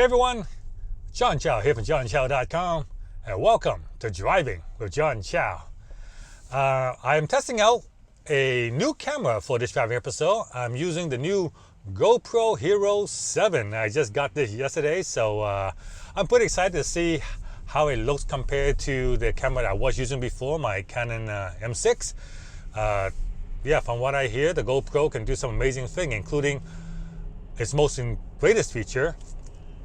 everyone, John Chow here from johnchow.com, and welcome to Driving with John Chow. I am testing out a new camera for this driving episode. I'm using the new GoPro Hero 7. I just got this yesterday, so I'm pretty excited to see how it looks compared to the camera that I was using before, my Canon M6. Yeah, from what I hear, the GoPro can do some amazing things, including its greatest feature,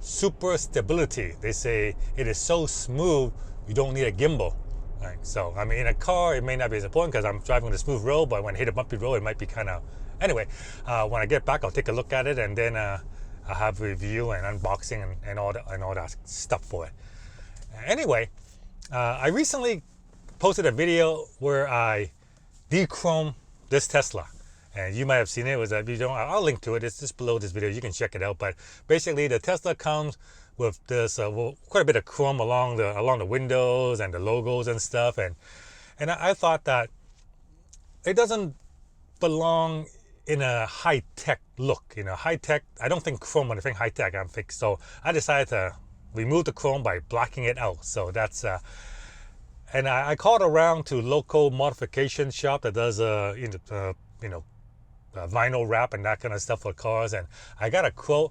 super stability. They say it is so smooth you don't need a gimbal. Right? So I mean, in a car it may not be as important because I'm driving on a smooth road, but when I hit a bumpy road it might be kind of. Anyway, when I get back I'll take a look at it, and then I'll have a review and unboxing and all that stuff for it. Anyway, I recently posted a video where I de-chrome this Tesla. And you might have seen it. It was a video. I'll link to it. It's just below this video. You can check it out. But basically, the Tesla comes with this quite a bit of chrome along the windows and the logos and stuff. And I thought that it doesn't belong in a high-tech look. You know, high-tech. I don't think chrome when I think high-tech. I think so. I decided to remove the chrome by blacking it out. So that's. And I called around to local modification shop that does vinyl wrap and that kind of stuff for cars, and I got a quote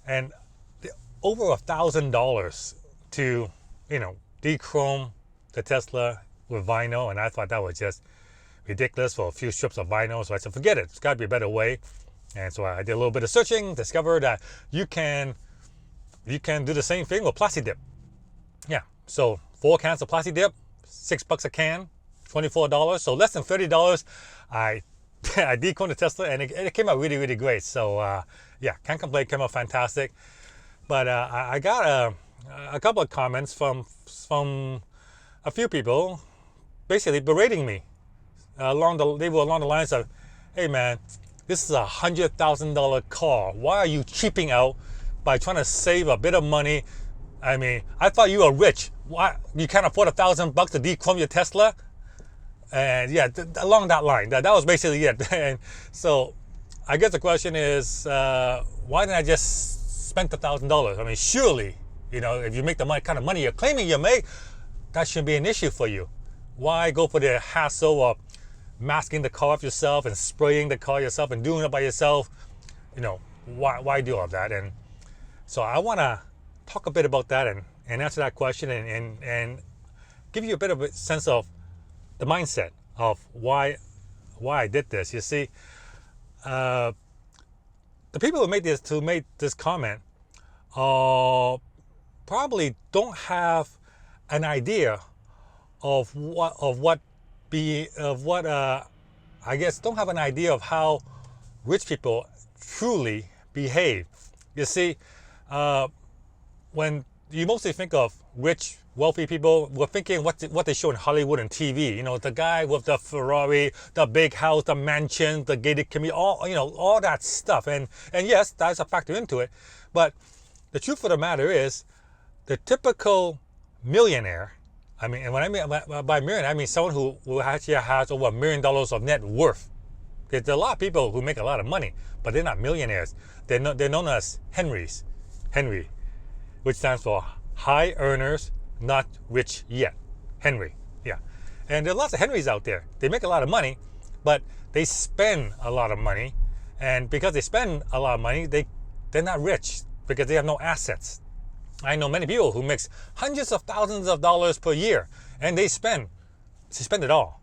and over $1,000 to de-chrome the Tesla with vinyl, and I thought that was just ridiculous for a few strips of vinyl. So I said, forget it, it's got to be a better way. And so I did a little bit of searching, discovered that you can do the same thing with Plasti-Dip. Yeah, so 4 cans of Plasti-Dip, $6 a can, $24, so less than $30. I de-chromed the Tesla, and it came out really, really great. So yeah, can't complain. Came out fantastic. But I got a couple of comments from a few people, basically berating me. They were along the lines of, "Hey man, this is a $100,000 car. Why are you cheaping out by trying to save a bit of money? I mean, I thought you were rich. Why you can't afford $1,000 to de-chrome your Tesla?" And yeah, along that line, that was basically it. And so I guess the question is, why didn't I just spend $1,000? I mean, surely, if you make the kind of money you're claiming you make, that shouldn't be an issue for you. Why go for the hassle of masking the car off yourself and spraying the car yourself and doing it by yourself? Why do all that? And so I want to talk a bit about that and answer that question and give you a bit of a sense of the mindset of why I did this. You see, the people who made this comment probably don't have an idea of I guess don't have an idea of how rich people truly behave. You see, when you mostly think of rich, wealthy people, we're thinking what they show in Hollywood and TV. The guy with the Ferrari, the big house, the mansion, the gated community, all that stuff. And yes, that's a factor into it. But the truth of the matter is, the typical millionaire, I mean, and when I mean by millionaire, I mean someone who actually has over $1 million of net worth. There's a lot of people who make a lot of money, but they're not millionaires. They're known as Henrys. Henry, which stands for high earners, not rich yet. Henry, yeah. And there are lots of Henrys out there. They make a lot of money, but they spend a lot of money. And because they spend a lot of money, they're not rich because they have no assets. I know many people who makes hundreds of thousands of dollars per year, and they spend it all,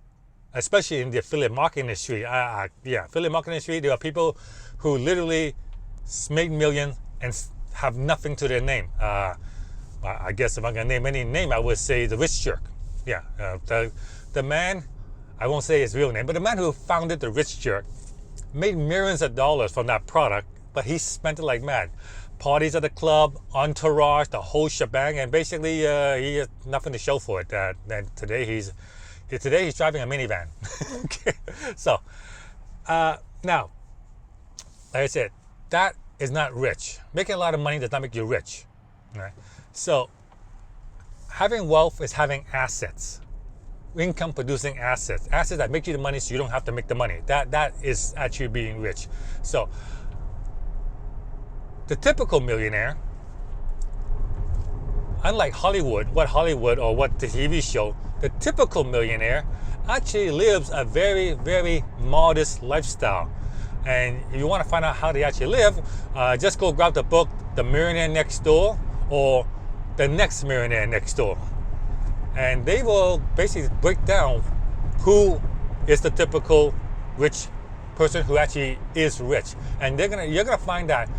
especially in the affiliate marketing industry. Affiliate marketing industry, there are people who literally make millions and have nothing to their name. I guess if I'm going to name any name, I would say the Rich Jerk. Yeah, the man, I won't say his real name, but the man who founded the Rich Jerk made millions of dollars from that product, but he spent it like mad. Parties at the club, entourage, the whole shebang, and basically he has nothing to show for it. And today he's driving a minivan. Okay. So now, like I said, that is not rich. Making a lot of money does not make you rich. Right? So having wealth is having assets, income producing assets that make you the money so you don't have to make the money. That is actually being rich. So the typical millionaire unlike Hollywood, or what the TV show, the typical millionaire actually lives a very, very modest lifestyle. And if you want to find out how they actually live, just go grab the book, The Millionaire Next Door, or The Next Millionaire Next Door. And they will basically break down who is the typical rich person who actually is rich. And you're gonna find that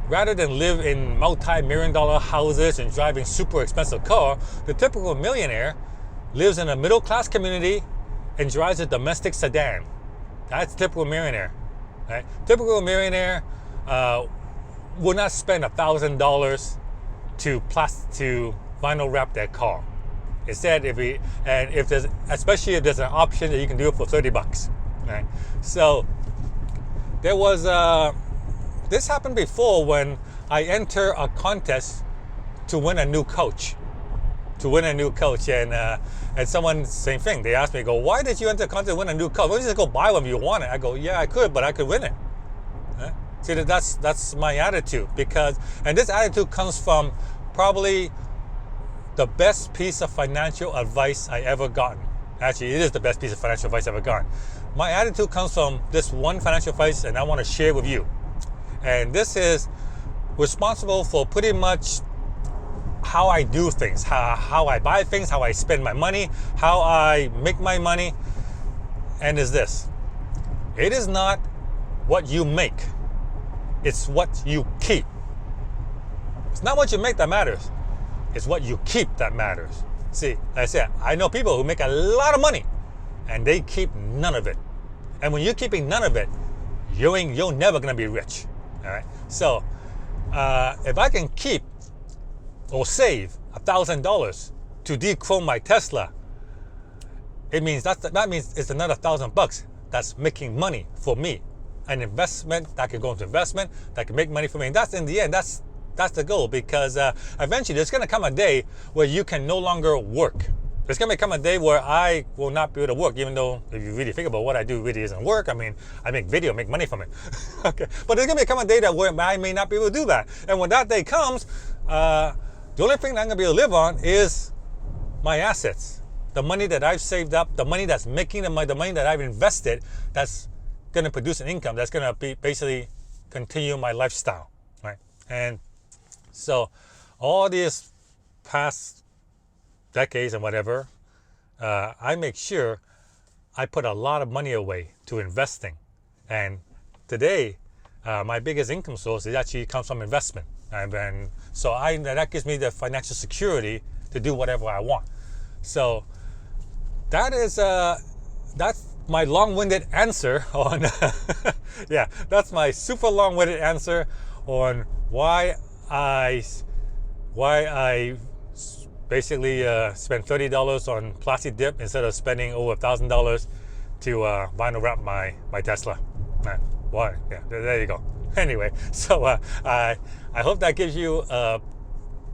rather than live in multi-million dollar houses and driving super expensive car, the typical millionaire lives in a middle class community and drives a domestic sedan. That's typical millionaire. Right? Typical millionaire will not spend $1,000 to vinyl wrap their car. Instead, especially if there's an option that you can do it for $30, right? So there was this happened before when I enter a contest to win a new coach. And someone, same thing. They asked me, go, why did you enter a contest to win a new coach? Why don't you just go buy one if you want it? I go, yeah, I could, but I could win it. Right? See, that's my attitude, and this attitude comes from probably the best piece of financial advice I ever gotten. Actually, it is the best piece of financial advice I've ever gotten. My attitude comes from this one financial advice, and I want to share with you. And this is responsible for pretty much how I do things, how I buy things, how I spend my money, how I make my money. And is this: it is not what you make, it's what you keep. It's not what you make that matters. It's what you keep that matters. See, like I said, I know people who make a lot of money and they keep none of it. And when you're keeping none of it, you're never gonna be rich. All right. So if I can keep or save $1,000 to dechrome my Tesla, it means that means it's another $1,000 that's making money for me. An investment that can go into investment that can make money for me. And that's in the end, that's the goal, because eventually there's going to come a day where you can no longer work. There's going to come a day where I will not be able to work, even though if you really think about what I do really isn't work. I mean, I make video, make money from it. Okay, but there's going to come a day where I may not be able to do that. And when that day comes, the only thing that I'm going to be able to live on is my assets. The money that I've saved up, the money that's making the money that I've invested, that's going to produce an income that's going to be basically continue my lifestyle, right? And so all these past decades and whatever, I make sure I put a lot of money away to investing. And today, my biggest income source is actually comes from investment. And so that gives me the financial security to do whatever I want. So that's my long-winded answer on, yeah, that's my super long-winded answer on why I basically spend $30 on plastic dip instead of spending over $1,000 to vinyl wrap my Tesla. Why? Yeah, there you go. Anyway, so I hope that gives you a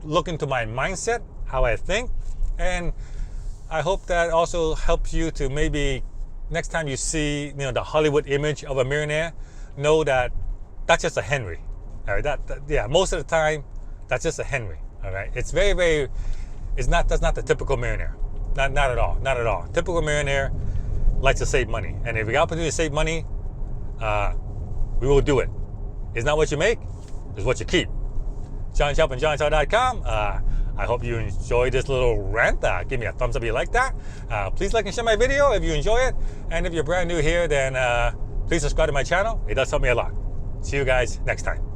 look into my mindset, how I think, and I hope that also helps you to maybe next time you see the Hollywood image of a millionaire, know that that's just a Henry. All right, yeah, most of the time that's just a Henry. All right, it's that's not the typical millionaire. Not at all. Typical millionaire likes to save money, and if we got opportunity to save money, we will do it. It's not what you make, it's what you keep. John Sharp and JohnSharp.com. I hope you enjoyed this little rant. Give me a thumbs up if you like that. Please like and share my video if you enjoy it. And if you're brand new here, then please subscribe to my channel. It does help me a lot. See you guys next time.